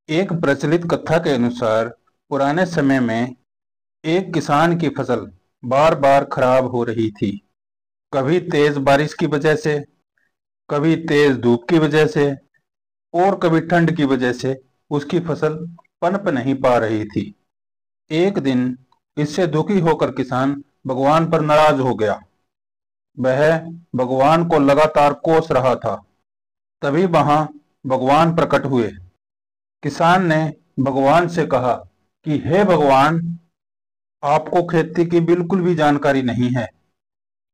एक प्रचलित कथा के अनुसार पुराने समय में एक किसान की फसल बार बार खराब हो रही थी। कभी तेज बारिश की वजह से, कभी तेज धूप की वजह से और कभी ठंड की वजह से उसकी फसल पनप नहीं पा रही थी। एक दिन इससे दुखी होकर किसान भगवान पर नाराज हो गया। वह भगवान को लगातार कोस रहा था। तभी वहां भगवान प्रकट हुए। किसान ने भगवान से कहा कि हे भगवान, आपको खेती की बिल्कुल भी जानकारी नहीं है।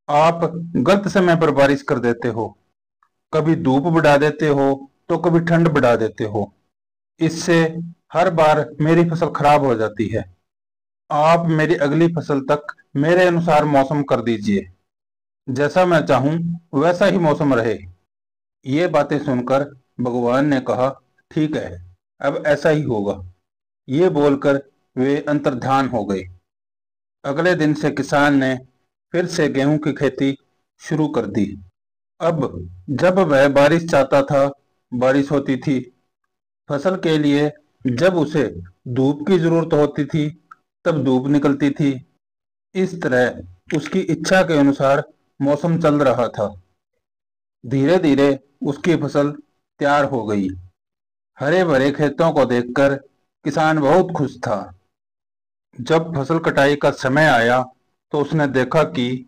आप गलत समय पर बारिश कर देते हो, कभी धूप बढ़ा देते हो तो कभी ठंड बढ़ा देते हो। इससे हर बार मेरी फसल खराब हो जाती है। आप मेरी अगली फसल तक मेरे अनुसार मौसम कर दीजिए। जैसा मैं चाहूं वैसा ही मौसम रहे। ये बातें सुनकर भगवान ने कहा, ठीक है, अब ऐसा ही होगा। ये बोलकर वे अंतर्ध्यान हो गए। अगले दिन से किसान ने फिर से गेहूं की खेती शुरू कर दी। अब जब वह बारिश चाहता था, बारिश होती थी। फसल के लिए जब उसे धूप की जरूरत होती थी, तब धूप निकलती थी। इस तरह उसकी इच्छा के अनुसार मौसम चल रहा था। धीरे धीरे उसकी फसल तैयार हो गई। हरे भरे खेतों को देखकर किसान बहुत खुश था। जब फसल कटाई का समय आया तो उसने देखा कि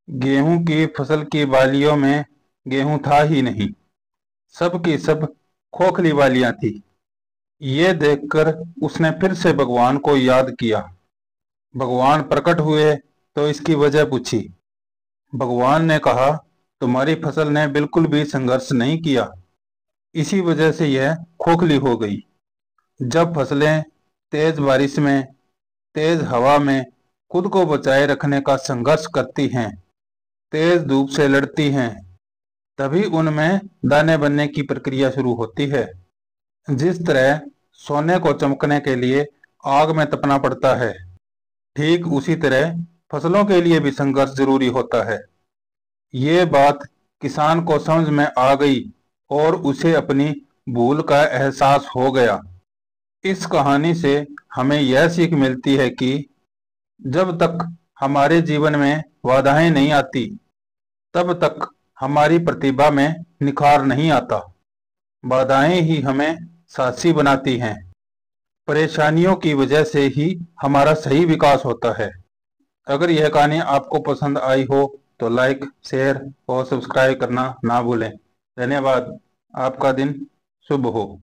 गेहूं की फसल की बालियों में गेहूं था ही नहीं। सब की सब खोखली बालियां थी। ये देखकर उसने फिर से भगवान को याद किया। भगवान प्रकट हुए तो इसकी वजह पूछी। भगवान ने कहा, तुम्हारी फसल ने बिल्कुल भी संघर्ष नहीं किया, इसी वजह से यह खोखली हो गई। जब फसलें तेज बारिश में, तेज हवा में खुद को बचाए रखने का संघर्ष करती हैं, तेज धूप से लड़ती हैं, तभी उनमें दाने बनने की प्रक्रिया शुरू होती है। जिस तरह सोने को चमकने के लिए आग में तपना पड़ता है, ठीक उसी तरह फसलों के लिए भी संघर्ष जरूरी होता है। ये बात किसान को समझ में आ गई और उसे अपनी भूल का एहसास हो गया। इस कहानी से हमें यह सीख मिलती है कि जब तक हमारे जीवन में बाधाएं नहीं आती, तब तक हमारी प्रतिभा में निखार नहीं आता। बाधाएं ही हमें साहसी बनाती हैं। परेशानियों की वजह से ही हमारा सही विकास होता है। अगर यह कहानी आपको पसंद आई हो तो लाइक, शेयर और सब्सक्राइब करना ना भूलें। धन्यवाद। आपका दिन शुभ हो।